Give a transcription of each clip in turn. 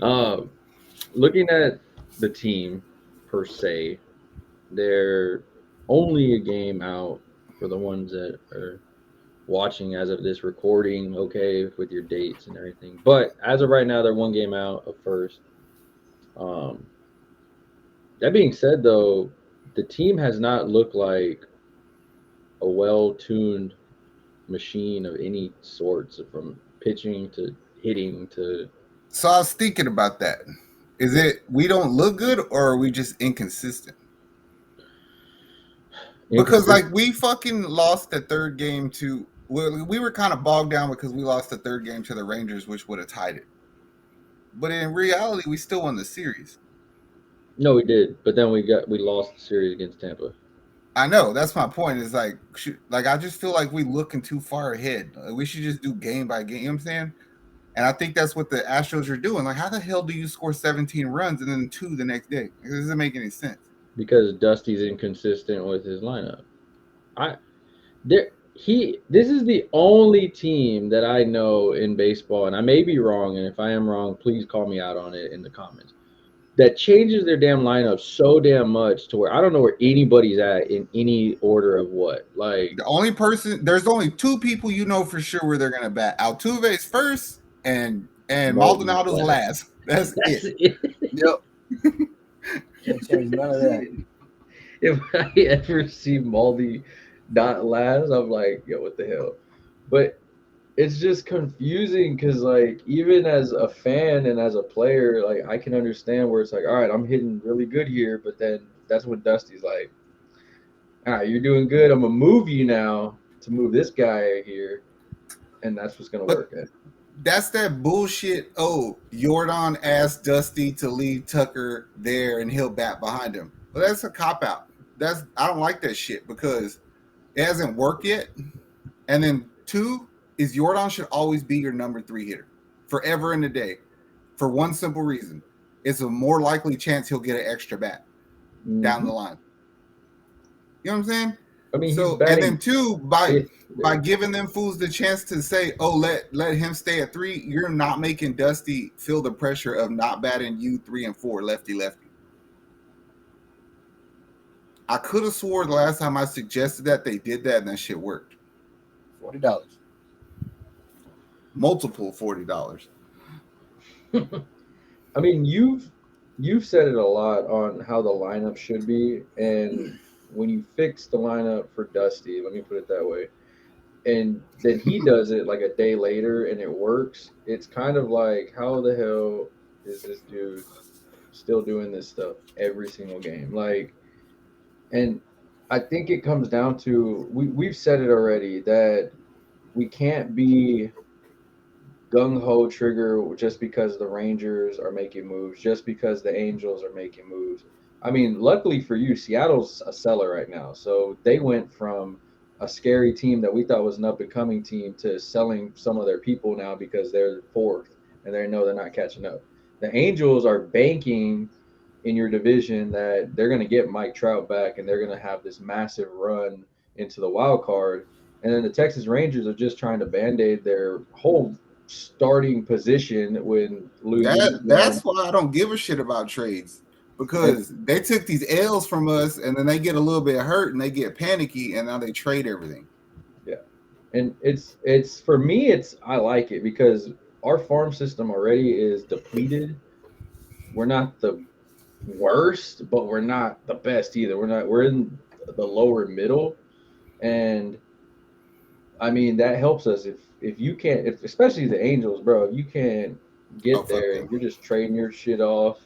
Uh, Looking at the team per se, they're only a game out for the ones that are watching as of this recording, okay, with your dates and everything. But as of right now, they're one game out of first. Um, that being said, though, the team has not looked like a well-tuned machine of any sorts, from pitching to hitting to So I was thinking about that. Is yeah, it we don't look good or are we just inconsistent? Because inconsistent. like we fucking lost the third game to well, we were kind of bogged down because we lost the third game to the Rangers, which would have tied it. But in reality, we still won the series. No, we did, but then we lost the series against Tampa. I know that's my point. Is like, like I just feel like we looking too far ahead. Like, we should just do game by game. You know what I'm saying? And I think that's what the Astros are doing. Like, how the hell do you score 17 runs and then two the next day? It doesn't make any sense. Because Dusty's inconsistent with his lineup. I there he this is the only team that I know in baseball, and I may be wrong, and if I am wrong, please call me out on it in the comments. That changes their damn lineup so damn much to where I don't know where anybody's at in any order of what. Like The only person, there's only two people you know for sure where they're gonna bat. Altuve's first, and Maldi's Maldonado's last. last. That's That's it. it. Yep. Can't change none of that. If I ever see Maldi not last, I'm like, yo, what the hell? But it's just confusing because, like, even as a fan and as a player, like, I can understand where it's like, all right, I'm hitting really good here, but then that's when Dusty's like, all right, you're doing good. I'm gonna move you now to move this guy here, and that's what's gonna But work. that's that bullshit. Oh, Jordan asked Dusty to leave Tucker there and he'll bat behind him. Well, that's a cop out. That's I don't like that shit because it hasn't worked yet. And then two is Jordan should always be your number three hitter forever in the day for one simple reason. It's a more likely chance he'll get an extra bat down Hmm. the line. You know what I'm saying? I mean, he's So and then batting two, fifth by there. giving them fools the chance to say, "Oh, let him stay at three," you're not making Dusty feel the pressure of not batting you three and four lefty lefty. I could have swore the last time I suggested that they did that and that shit worked. $40. Multiple $40. I mean, you've said it a lot on how the lineup should be, and when you fix the lineup for Dusty, let me put it that way, and then he does it like a day later and it works, it's kind of like, how the hell is this dude still doing this stuff every single game? Like, and I think it comes down to we've said it already that we can't be gung ho trigger just because the Rangers are making moves, just because the Angels are making moves. I mean, luckily for you, Seattle's a seller right now. So they went from a scary team that we thought was an up and coming team to selling some of their people now because they're fourth and they know they're not catching up. The Angels are banking in your division that they're going to get Mike Trout back and they're going to have this massive run into the wild card. And then the Texas Rangers are just trying to band aid their whole starting position when Lou Lee's That's gone. why I don't give a shit about trades And because they took these L's from us and then they get a little bit hurt and they get panicky and now they trade everything. yeah, and it's for me, it's I like it because our farm system already is depleted. We're not the worst, but we're not the best either. We're in the lower middle, and I mean that helps us if you can't, if especially the Angels, bro, if you can't Oh get fuck there them. and you're just trading your shit off.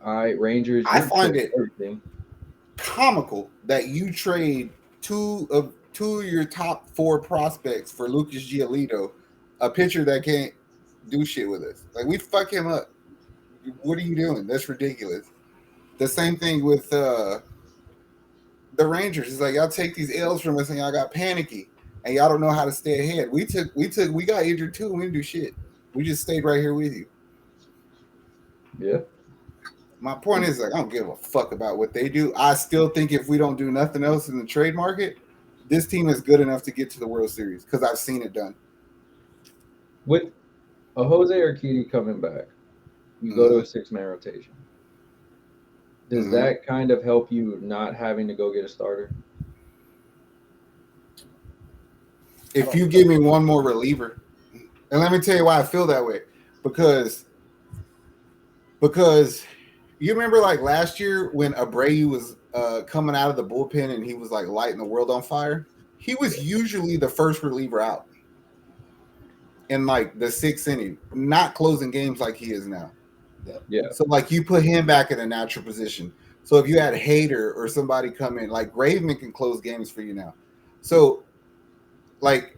All right, Rangers, I you're find trading it everything. comical that you trade two of your top four prospects for Lucas Giolito, a pitcher that can't do shit with us. Like we fuck him up. What are you doing? That's ridiculous. The same thing with the Rangers. It's like y'all take these L's from us and y'all got panicky and y'all don't know how to stay ahead. We got injured too. We didn't do shit. We just stayed right here with you. Yeah, My point is like I don't give a fuck about what they do. I still think if we don't do nothing else in the trade market, this team is good enough to get to the World Series because I've seen it done. with a Jose Urquidy coming back. you go to a 6-man rotation. Does Mhm. that kind of help you not having to go get a starter? If you give me one more reliever, and let me tell you why I feel that way, because you remember like last year when Abreu was coming out of the bullpen and he was like lighting the world on fire. He was usually the first reliever out in like the 6th inning, not closing games like he is now. Yeah. So like you put him back in a natural position. So if you had Hader or somebody come in, like Graveman can close games for you now. So like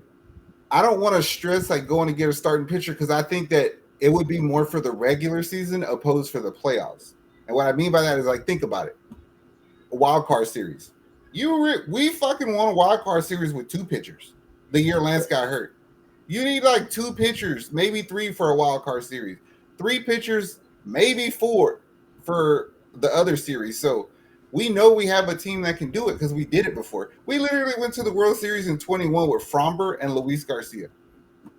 I don't want to stress like going to get a starting pitcher because I think that it would be more for the regular season opposed for the playoffs. And what I mean by that is like think about it. A wild card series. We fucking won a wild card series with 2 pitchers the year Lance got hurt. You need like 2 pitchers, maybe 3 for a wild card series. 3 pitchers, maybe 4 for the other series. So we know we have a team that can do it because we did it before. We literally went to the World Series in 21 with Fromber and Luis Garcia.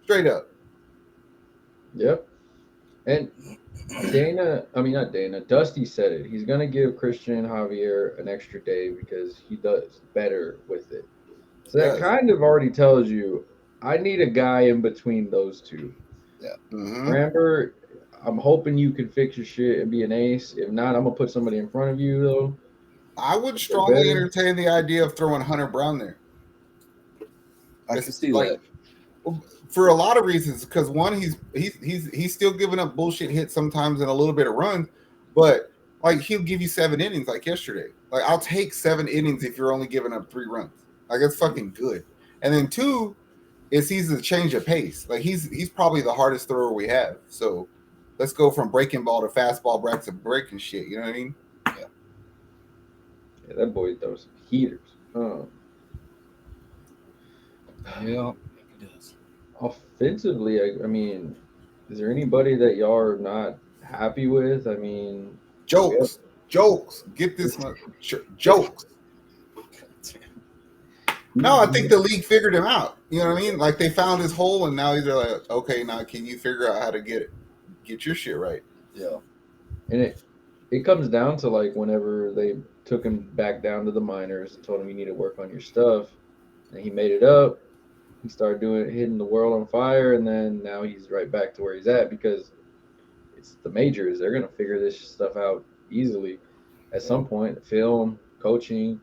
Straight up. Yep. And not Dana, Dusty said it. He's going to give Christian Javier an extra day because he does better with it. So that Yes. kind of already tells you I need a guy in between those two. Mm-hmm. Framber, I'm hoping you can fix your shit and be an ace. If not, I'm going to put somebody in front of you, though. I would They're strongly better. entertain the idea of throwing Hunter Brown there. I can see that. For a lot of reasons, because one, he's still giving up bullshit hits sometimes and a little bit of runs, but like he'll give you 7 innings like yesterday. Like I'll take 7 innings if you're only giving up 3 runs. Like that's fucking good. And then 2 is he's a change of pace. Like he's probably the hardest thrower we have. So let's go from breaking ball to fastball back to breaking shit. You know what I mean? Yeah, that boy throws some heaters. Yeah, he does. Offensively, I mean, is there anybody that y'all are not happy with? I mean, Jokes. Get this one. Jokes. No, I think the league figured him out. You know what I mean? Like they found his hole, and now he's like, okay, now can you figure out how to get your shit right? Yeah. And it comes down to like whenever they took him back down to the minors and told him you need to work on your stuff, and he made it up. He started hitting the world on fire, and then now he's right back to where he's at because it's the majors. They're gonna figure this stuff out easily at some point. Film, coaching,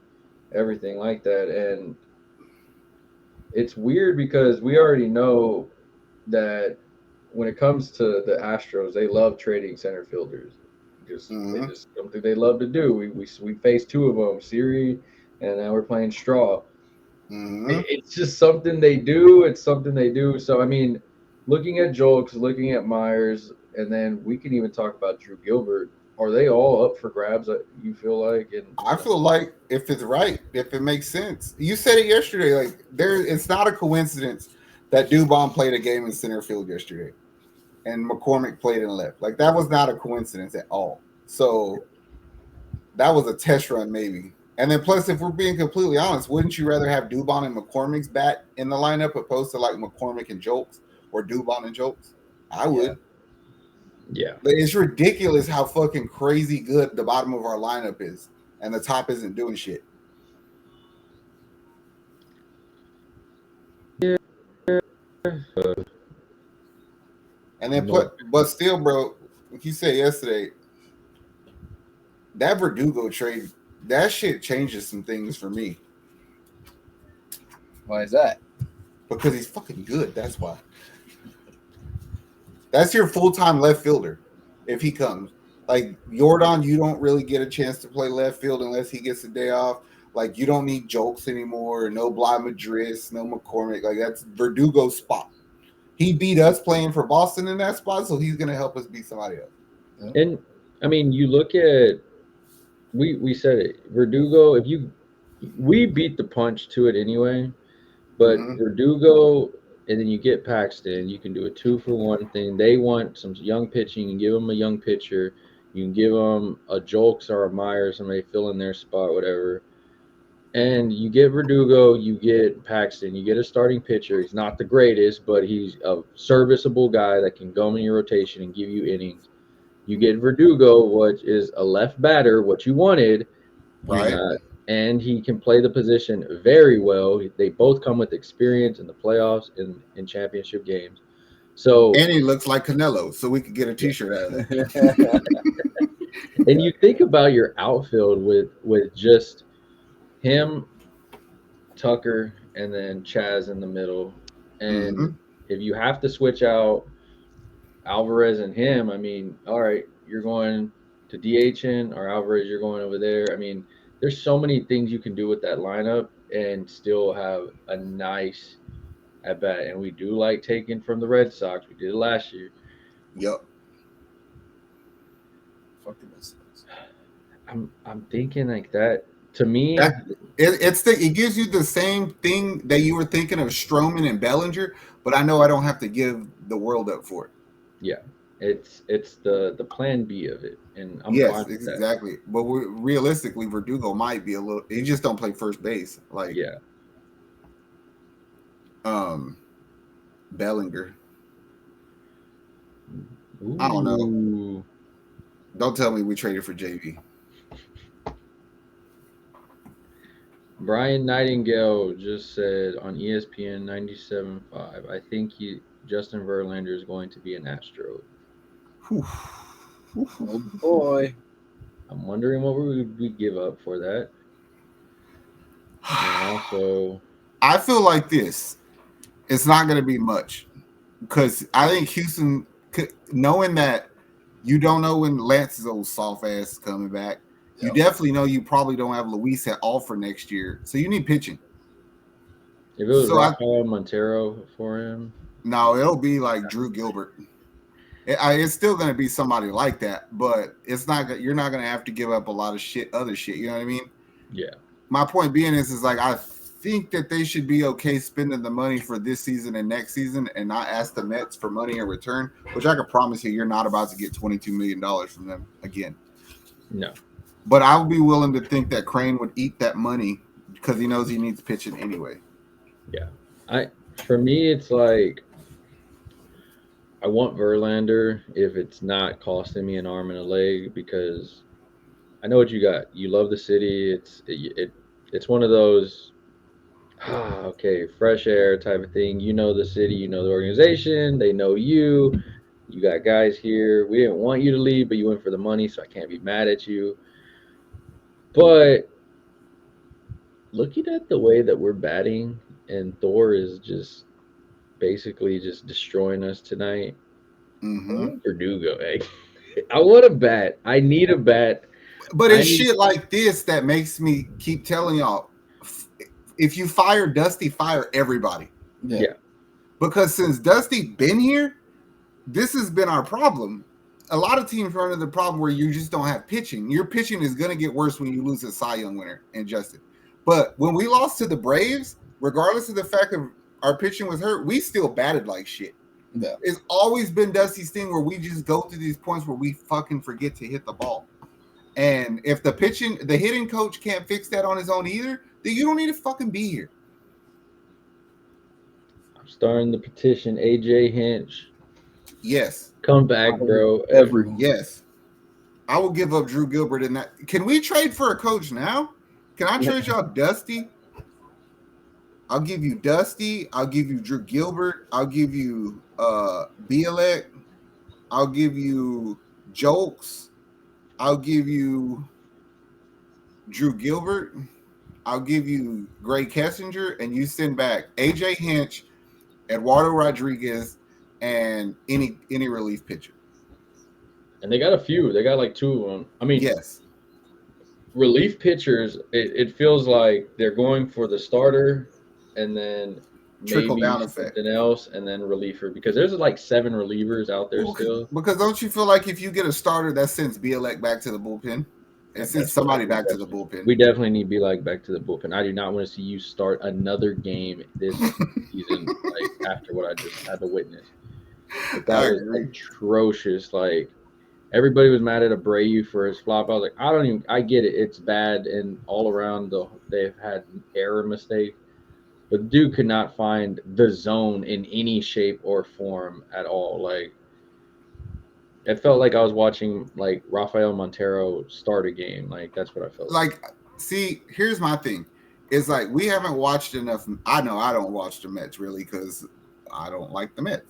everything like that, and it's weird because we already know that when it comes to the Astros, they love trading center fielders. They just something they love to do. We faced 2 of them, Siri, and now we're playing Straw. Mm-hmm. It's just something they do. It's something they do. So I mean, looking at Jolks, looking at Myers, and then we can even talk about Drew Gilbert. Are they all up for grabs? You feel like? And I feel like if it's right, if it makes sense. You said it yesterday. Like it's not a coincidence that Dubon played a game in center field yesterday, and McCormick played in left. Like that was not a coincidence at all. So that was a test run, maybe. And then plus, if we're being completely honest, wouldn't you rather have Dubon and McCormick's bat in the lineup opposed to like McCormick and Jolks or Dubon and Jolks? I would. Yeah. But it's ridiculous how fucking crazy good the bottom of our lineup is, and the top isn't doing shit. And then, but still, bro, like you said yesterday, that Verdugo trade, that shit changes some things for me. Why is that? Because he's fucking good. That's why. That's your full-time left fielder if he comes. Like Jordan, you don't really get a chance to play left field unless he gets a day off. Like you don't need Jolks anymore. No Bly Madris, no McCormick. Like that's Verdugo's spot. He beat us playing for Boston in that spot, so he's going to help us beat somebody else. And I mean, you look at we said it, Verdugo. We beat the punch to it anyway, but Verdugo, and then you get Paxton. You can do a 2-for-1 thing. They want some young pitching. You can give them a young pitcher. You can give them a Jolks or a Myers, somebody fill in their spot, whatever. And you get Verdugo, you get Paxton, you get a starting pitcher. He's not the greatest, but he's a serviceable guy that can go in your rotation and give you innings. You get Verdugo, which is a left batter, what you wanted. He's Right. not, and he can play the position very well. They both come with experience in the playoffs and in championship games. So, And he looks like Canelo, so we could get a yeah. T-shirt out of that. And you think about your outfield with just him, Tucker, and then Chaz in the middle. And Mm-hmm. if you have to switch out Alvarez and him, I mean, all right, you're going to DHing or Alvarez, you're going over there. I mean, there's so many things you can do with that lineup and still have a nice at bat. And we do like taking from the Red Sox. We did it last year. Yep. Fucking this. I'm thinking like that. To me, That it gives you the same thing that you were thinking of Stroman and Bellinger, but I know I don't have to give the world up for it. yeah, it's the plan B of it, and I'm Yes, fine with that. exactly. But realistically, Verdugo might be a little. He just don't play first base like Yeah. Bellinger. I don't know. Ooh. Don't tell me we traded for JV. Brian Nightingale just said on ESPN 97.5, I think Justin Verlander is going to be an Astro. Whew. Oh boy. I'm wondering what we give up for that. And also, I feel like this. It's not going to be much because I think Houston, knowing that you don't know when Lance's old soft ass is coming back, you definitely know you probably don't have Luis at all for next year. So you need pitching. if it was So Rafael Montero for him, no, it'll be like Drew Gilbert. It's still going to be somebody like that, but it's not. You're not going to have to give up a lot of other shit. You know what I mean? yeah. My point being is like I think that they should be okay spending the money for this season and next season, and not ask the Mets for money in return. Which I can promise you're not about to get $22 million from them again. No. But I would be willing to think that Crane would eat that money because he knows he needs pitching anyway. Yeah. For me, it's like I want Verlander if it's not costing me an arm and a leg because I know what you got. You love the city. It's one of those okay, fresh air type of thing. You know the city, you know the organization, they know you. You got guys here. We didn't want you to leave, but you went for the money, so I can't be mad at you. But looking at the way that we're batting and Thor is just basically just destroying us tonight. Mm-hmm. Verdugo, eh? I want a bat. I need a bat. But it's shit like this that makes me keep telling y'all, if you fire Dusty, fire everybody. Yeah. Because since Dusty been here, this has been our problem. A lot of teams run into the problem where you just don't have pitching. Your pitching is going to get worse when you lose a Cy Young winner and Justin. But when we lost to the Braves, regardless of the fact that our pitching was hurt, we still batted like shit. Yeah. It's always been Dusty's thing where we just go through these points where we fucking forget to hit the ball. And if the hitting coach can't fix that on his own either, then you don't need to fucking be here. I'm starting the petition. AJ Hinch. Yes. Come back, bro. Yes. I will give up Drew Gilbert in that. Can we trade for a coach now? Can I trade y'all Dusty? I'll give you Dusty. I'll give you Drew Gilbert. I'll give you Bielek. I'll give you Jokes. I'll give you Drew Gilbert. I'll give you Gray Kessinger, and you send back AJ Hinch, Eduardo Rodriguez, and any relief pitcher. And they got a few. They got like two of them. I mean, yes. Relief pitchers, it feels like they're going for the starter and then trickle maybe down something effect else and then reliever because there's like 7 relievers out there still. Because don't you feel like if you get a starter that sends Bielek back to the bullpen? It sends somebody back to the bullpen. We definitely need Bielek back to the bullpen. I do not want to see you start another game this season like after what I just had to witness. That was atrocious. Like everybody was mad at Abreu for his flop. I was like, I get it. It's bad and all around they've had error mistakes. But dude could not find the zone in any shape or form at all. Like It felt like I was watching like Rafael Montero start a game. Like that's what I felt Like, see, here's my thing. It's like we haven't watched enough. I know I don't watch the Mets really because I don't like the Mets.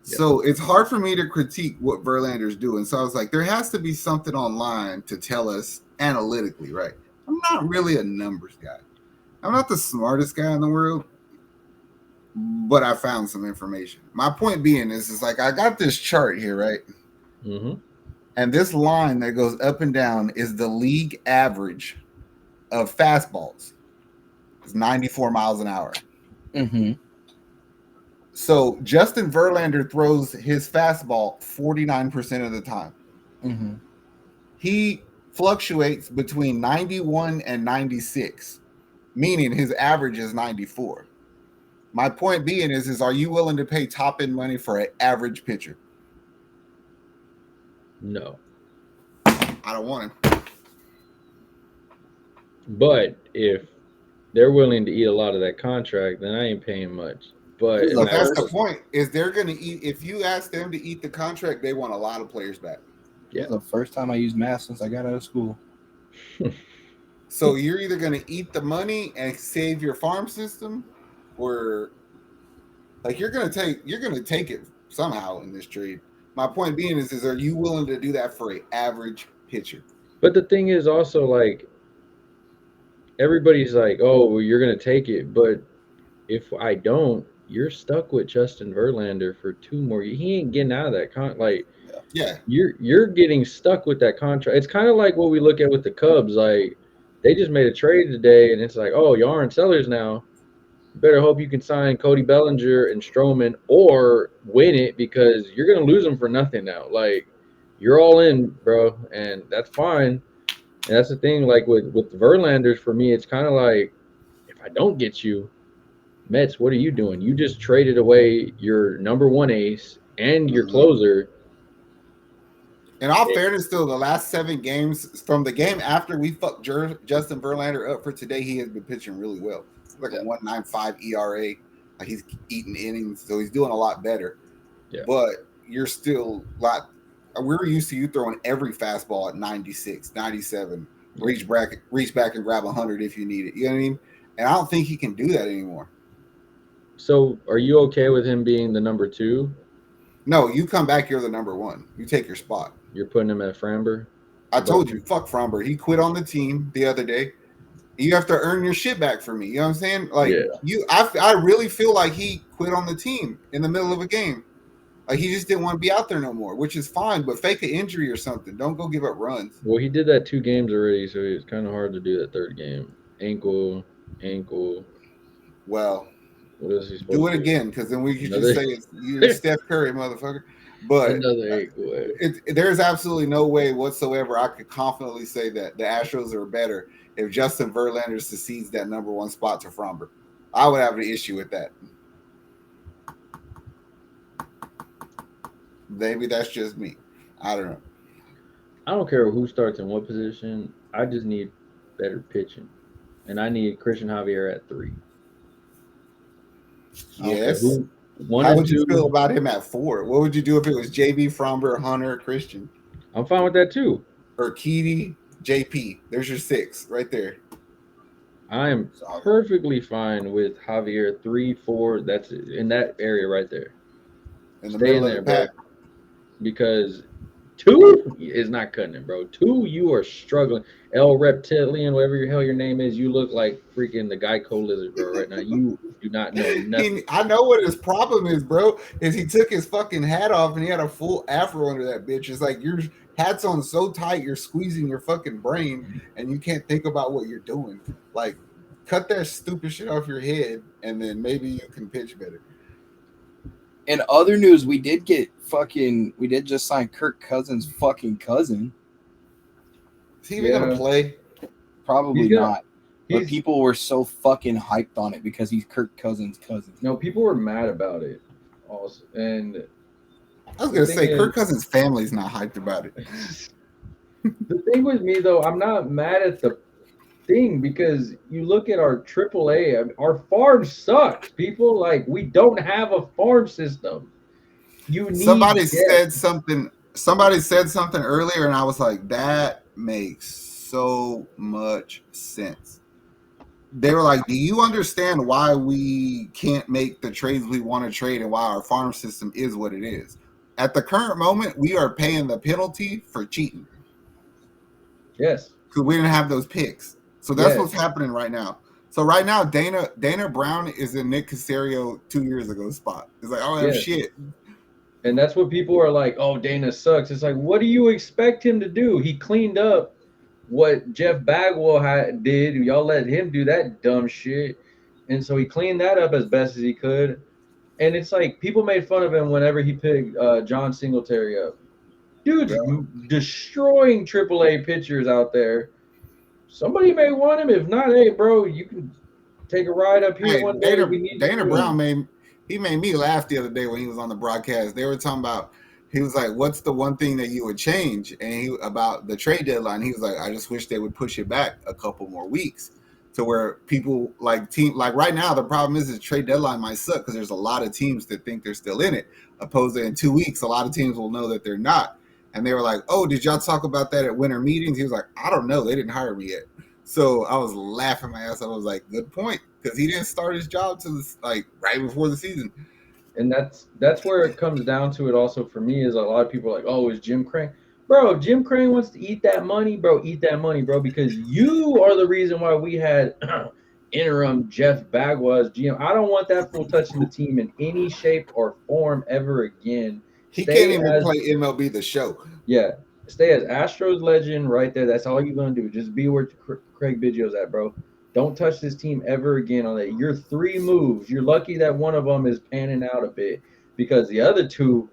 Yeah. So it's hard for me to critique what Verlander's doing. So I was like, there has to be something online to tell us analytically, right? I'm not really a numbers guy. I'm not the smartest guy in the world, but I found some information. My point being is like I got this chart here, right? Mm-hmm. And this line that goes up and down is the league average of fastballs. It's 94 miles an hour. Mm-hmm. So Justin Verlander throws his fastball 49% of the time. Mm-hmm. He fluctuates between 91 and 96, meaning his average is 94. My point being is are you willing to pay top end money for an average pitcher? No. I don't want him. But if they're willing to eat a lot of that contract, then I ain't paying much. But Look, that's the point. Is they're going to eat? If you ask them to eat the contract, they want a lot of players back. Yeah. This is the first time I used math since I got out of school. So you're either going to eat the money and save your farm system, or like you're going to take it somehow in this trade. My point being is are you willing to do that for an average pitcher? But the thing is also like everybody's like, oh, well, you're going to take it, but if I don't, you're stuck with Justin Verlander for 2 more. He ain't getting out of that Yeah. You're getting stuck with that contract. It's kind of like what we look at with the Cubs. Like they just made a trade today, and it's like, oh, y'all aren't sellers now. You better hope you can sign Cody Bellinger and Stroman or win it because you're gonna lose them for nothing now. Like you're all in, bro, and that's fine. And that's the thing. Like with the Verlanders, for me, it's kind of like if I don't get you, Mets, what are you doing? You just traded away your number 1 ace and your closer. In all fairness, still the last 7 games from the game after we fucked Justin Verlander up for today, he has been pitching really well. Like a 1.95 ERA. Like he's eating innings, so he's doing a lot better. Yeah. But you're still like we're used to you throwing every fastball at 96, 97, reach back and grab 100 if you need it. You know what I mean? And I don't think he can do that anymore. So are you okay with him being the number 2? No, you come back, you're the number 1. You take your spot. You're putting him at Framber? I told you, fuck Framber. He quit on the team the other day. You have to earn your shit back for me. You know what I'm saying? Like I really feel like he quit on the team in the middle of a game. Like he just didn't want to be out there no more, which is fine, but fake an injury or something. Don't go give up runs. Well, he did that 2 games already, so it's kind of hard to do that 3rd game. Ankle. Well, what is he supposed do to it again, because then we could just say you're Steph Curry, motherfucker. But another ankle. There's absolutely no way whatsoever I could confidently say that the Astros are better if Justin Verlander succeeds that number 1 spot to Framber. I would have an issue with that. Maybe that's just me. I don't know. I don't care who starts in what position. I just need better pitching. And I need Christian Javier at 3. Yes. How would you feel about him at 4? What would you do if it was JB, Framber, Hunter, Christian? I'm fine with that too. Urquidy, JP. There's your 6 right there. I am perfectly fine with Javier 3, 4. That's in that area right there. In the middle of the pack. Because 2 is not cutting it, bro. 2, you are struggling. El Reptilian, whatever the hell your name is, you look like freaking the Geico lizard, bro, right now. You do not know nothing. I know what his problem is, bro, is he took his fucking hat off and he had a full afro under that bitch. It's like your hat's on so tight, you're squeezing your fucking brain and you can't think about what you're doing. Like, cut that stupid shit off your head and then maybe you can pitch better. In other news, we did just sign Kirk Cousins' fucking cousin. Is he even gonna play? Probably not. But people were so fucking hyped on it because he's Kirk Cousins' cousin. No, people were mad about it. Also, and I was gonna say Kirk Cousins' family's not hyped about it. The thing with me though, I'm not mad at the thing because you look at our AAA, our farm sucks. People we don't have a farm system. Somebody said something somebody said something earlier, and I was like, that makes so much sense. They were like, do you understand why we can't make the trades we want to trade and why our farm system is what it is? At the current moment, we are paying the penalty for cheating Yes. because we didn't have those picks. So that's Yes. what's happening right now. So right now, Dana Brown is in Nick Casario 2 years ago spot. It's like, oh Yes. shit. And that's what people are like, oh, Dana sucks. It's like, what do you expect him to do? He cleaned up what Jeff Bagwell did. Y'all let him do that dumb shit. And so he cleaned that up as best as he could. And it's like people made fun of him whenever he picked John Singletary up. Dude's destroying AAA pitchers out there. Somebody may want him. If not, hey, bro, you can take a ride up here Hey, one day. We need Dana you. Brown made me laugh the other day when he was on the broadcast. They were talking about, he was like, "What's the one thing that you would change?" And he about the trade deadline. He was like, "I just wish they would push it back a couple more weeks to where people like right now. The problem is the trade deadline might suck because there's a lot of teams that think they're still in it. Opposed to in 2 weeks, a lot of teams will know that they're not." And they were like, "Oh, did y'all talk about that at winter meetings?" He was like, "I don't know. They didn't hire me yet." So I was laughing my ass off. I was like, "Good point," because he didn't start his job till like right before the season. And that's where it comes down to it also for me is a lot of people are like, oh, is Jim Crane? Bro, if Jim Crane wants to eat that money, bro, eat that money, bro, because you are the reason why we had interim Jeff Bagwell as GM. I don't want that fool touching the team in any shape or form ever again. He can't even play MLB The Show. Yeah, stay as Astros legend right there. That's all you're gonna do. Just be where Craig Biggio's at, bro. Don't touch this team ever again on that. Your 3 moves. You're lucky that one of them is panning out a bit because the other 2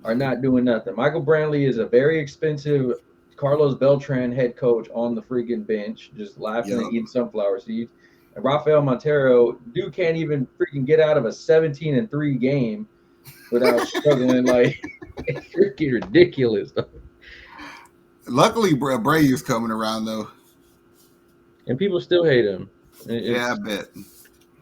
are not doing nothing. Michael Brantley is a very expensive Carlos Beltran head coach on the freaking bench, just laughing and eating sunflower seeds. And Rafael Montero, dude can't even freaking get out of a 17-3 game without struggling. Like, it's freaking ridiculous. Luckily, Brady's coming around though, and people still hate him. Yeah, I bet.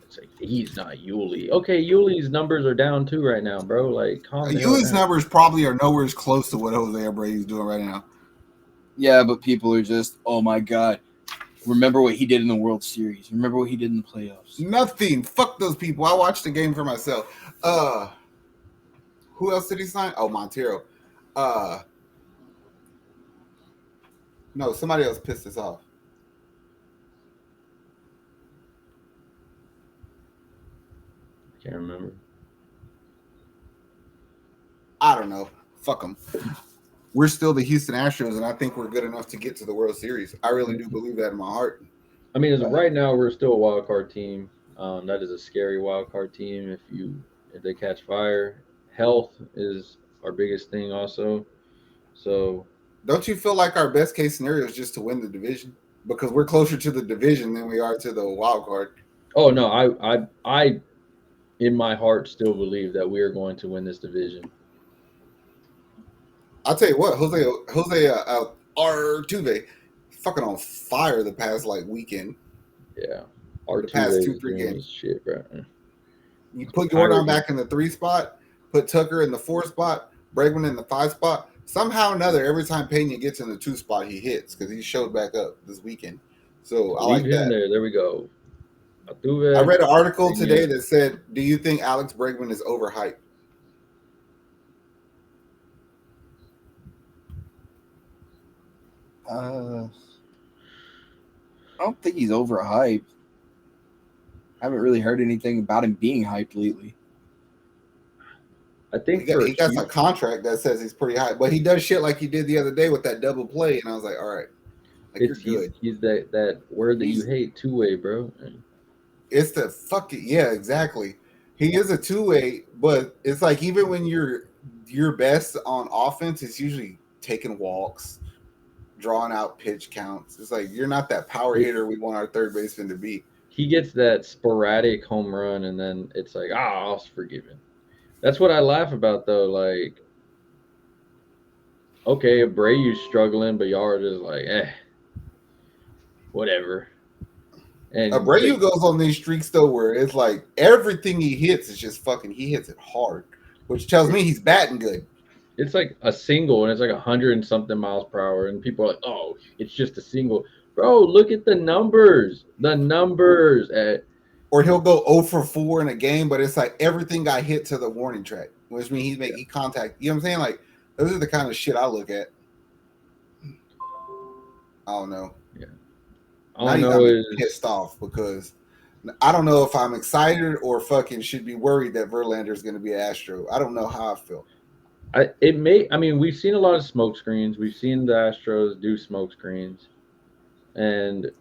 It's like he's not Yuli. Okay, Yuli's numbers are down too right now, bro. Like, calm down. Yuli's numbers probably are nowhere as close to what Jose Brady's doing right now. Yeah, but people are just, oh my god. Remember what he did in the World Series. Remember what he did in the playoffs. Nothing. Fuck those people. I watched the game for myself. Who else did he sign? Oh, Montero. No, somebody else pissed us off. Can't remember. I don't know. Fuck them. We're still the Houston Astros, and I think we're good enough to get to the World Series. I really do believe that in my heart. I mean, as of right now, we're still a wild card team. That is a scary wild card team. If they catch fire, health is our biggest thing also. So, don't you feel like our best case scenario is just to win the division because we're closer to the division than we are to the wild card? Oh no, I in my heart still believe that we are going to win this division. I'll tell you what, Jose Urquidy fucking on fire the past weekend. Yeah, the past 2-3 games. Shit, bro. You put Jordan back in the 3 spot, put Tucker in the 4 spot, Bregman in the 5 spot. Somehow or another, every time Pena gets in the 2 spot, he hits because he showed back up this weekend. So I like that. There we go. I read an article today that said, "Do you think Alex Bregman is overhyped?" I don't think he's overhyped. I haven't really heard anything about him being hyped lately. I think he got a contract that says he's pretty high, but he does shit like he did the other day with that double play, and I was like, all right, you're good. He's that word that you hate, 2-way, bro. It's the fucking exactly. He is a 2-way, but it's like even when you're your best on offense, it's usually taking walks, drawing out pitch counts. It's like you're not that power hitter we want our third baseman to be. He gets that sporadic home run, and then it's like, I'll forgive him. That's what I laugh about, though. Like, okay, Abreu's struggling, but y'all are just like, whatever. And Abreu goes on these streaks, though, where it's like everything he hits is just fucking, he hits it hard, which tells me he's batting good. it's like a single and it's like 100 and something miles per hour, and people are like, "Oh, it's just a single." Bro, look at the numbers. The numbers. Or he'll go 0 for 4 in a game, but it's like everything got hit to the warning track, which means he's making contact. You know what I'm saying? Like those are the kind of shit I look at. I don't know. Yeah. Now All I you got know me is pissed off because I don't know if I'm excited or fucking should be worried that Verlander is going to be an Astro. I don't know how I feel. I mean, we've seen a lot of smoke screens. We've seen the Astros do smoke screens, and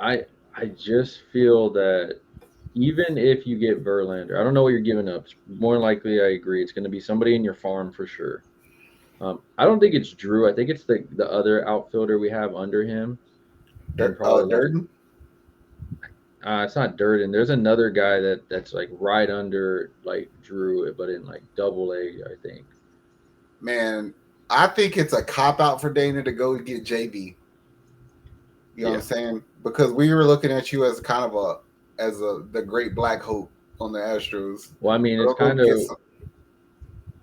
I I just feel that even if you get Verlander, I don't know what you're giving up. More likely, I agree, it's going to be somebody in your farm for sure. I don't think it's Drew. I think it's the other outfielder we have under him, and probably like Durden? it's not Durden. There's another guy that's like right under like Drew, but in like Double A, I think. Man, I think it's a cop out for Dana to go get JB. You know what Yeah. I'm saying? Because we were looking at you as kind of the great black hope on the Astros. Well, I mean, it's Go go kind get of. some.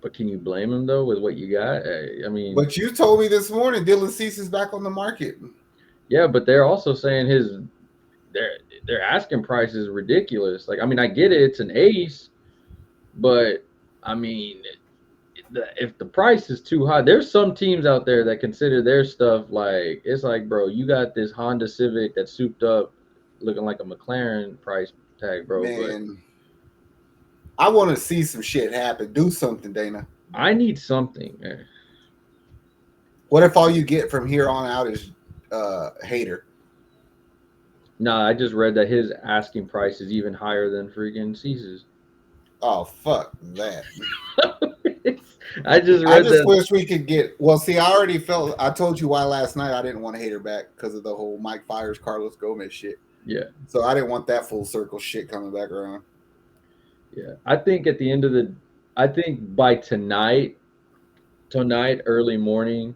But can you blame him though with what you got? I mean, But you told me this morning Dylan Cease is back on the market. yeah, but they're also saying their their asking price is ridiculous. Like, I mean, I get it; it's an ace, but I mean, if the price is too high, there's some teams out there that consider their stuff like it's like, bro, you got this Honda Civic that's souped up, looking like a McLaren price tag, bro. But Man, I want to see some shit happen. Do something, Dana. I need something, man. What if all you get from here on out is hater? Nah, I just read that his asking price is even higher than freaking Cease's. Oh fuck that. I just I read just that. wish we could get. Well, see, I already felt. I told you why last night I didn't want Hater back because of the whole Mike fires Carlos Gomez shit. Yeah, So I didn't want that full circle shit coming back around. yeah. I think at the end of I think by tonight early morning,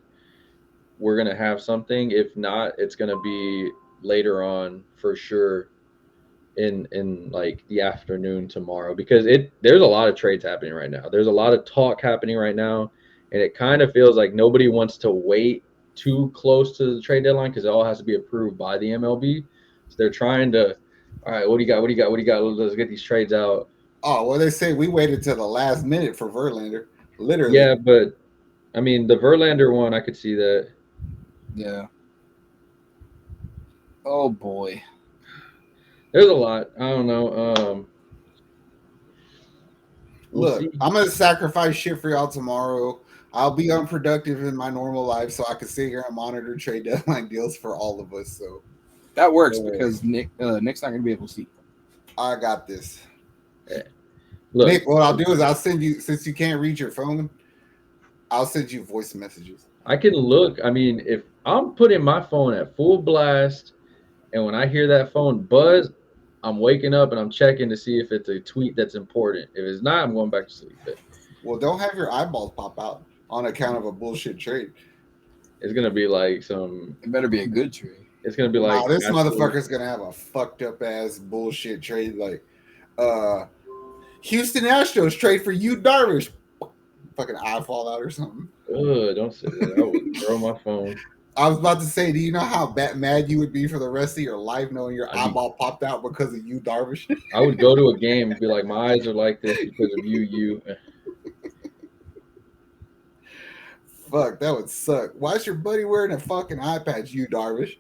we're gonna have something. If not, it's gonna be later on for sure in like the afternoon tomorrow because there's a lot of trades happening right now. There's a lot of talk happening right now, and it kind of feels like nobody wants to wait too close to the trade deadline because it all has to be approved by the MLB. So they're trying to, all right, what do you got? What do you got? What do you got? Let's get these trades out. Oh well, they say we waited till the last minute for Verlander. Literally, Yeah, but I mean the Verlander one, I could see that. Yeah. Oh boy. There's a lot. I don't know. We'll look, see. I'm gonna sacrifice shit for y'all tomorrow. I'll be unproductive in my normal life, so I can sit here and monitor trade deadline deals for all of us. So That works Don't worry. because Nick's not going to be able to see. I got this. Look, Nick, what I'll do is I'll send you, since you can't read your phone, I'll send you voice messages. I can look. I mean, if I'm putting my phone at full blast, and when I hear that phone buzz, I'm waking up and I'm checking to see if it's a tweet that's important. If it's not, I'm going back to sleep. Well, don't have your eyeballs pop out on account of a bullshit trade. It's gonna be like some. It better be a good trade. It's gonna be like Wow, this absolute- motherfucker's gonna have a fucked up ass bullshit trade like Houston Astros trade for you Darvish. Fucking eye fall out or something. Ugh, don't say that. I would throw my phone. I was about to say, do you know how mad you would be for the rest of your life knowing your I'd be- eyeball popped out because of you Darvish? I would go to a game and be like, my eyes are like this because of you. Fuck, that would suck. Why is your buddy wearing a fucking eye patch, you Darvish?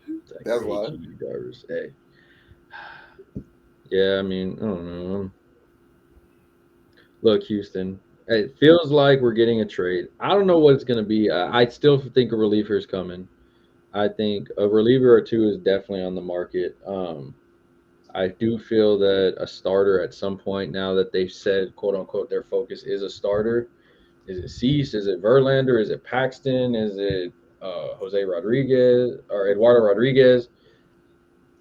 Like, That's I why. hate you, Darvish. Hey. Yeah, I mean, I don't know. Look, Houston, it feels like we're getting a trade. I don't know what it's going to be. I still think a reliever is coming. I think a reliever or two is definitely on the market. I do feel that a starter at some point, now that they've said, quote unquote, their focus is a starter. Is it Cease? Is it Verlander? Is it Paxton? Is it Jose Rodriguez or Eduardo Rodriguez?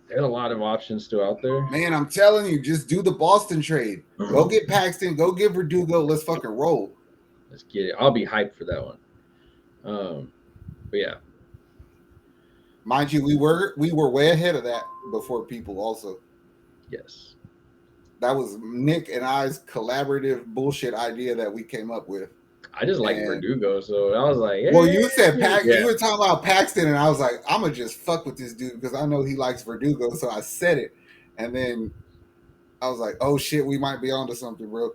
There's a lot of options still out there. Man, I'm telling you, just do the Boston trade. Go get Paxton. Go get Verdugo. Let's fucking roll. Let's get it. I'll be hyped for that one. But yeah, Mind you, we were way ahead of that before people also. yes. That was Nick and I's collaborative bullshit idea that we came up with. I just like And- Verdugo, so I was like, Well, you said yeah. you were talking about Paxton, and I was like, I'm gonna just fuck with this dude because I know he likes Verdugo, so I said it, and then I was like, oh shit, we might be onto something, bro.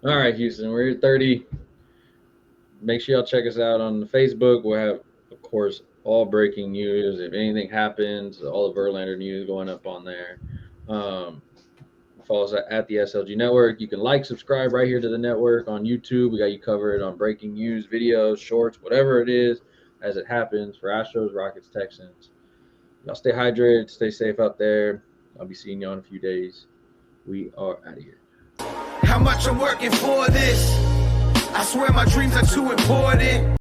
All right, Houston, we're at 30. Make sure y'all check us out on the Facebook. We'll have, of course, all breaking news. If anything happens, all the Verlander news going up on there. Follow us at the SLG Network. You can like, subscribe right here to the network on YouTube. We got you covered on breaking news, videos, shorts, whatever it is as it happens for Astros, Rockets, Texans. Y'all stay hydrated, stay safe out there. I'll be seeing you in a few days. We are out of here. How much I'm working for this? I swear my dreams are too important.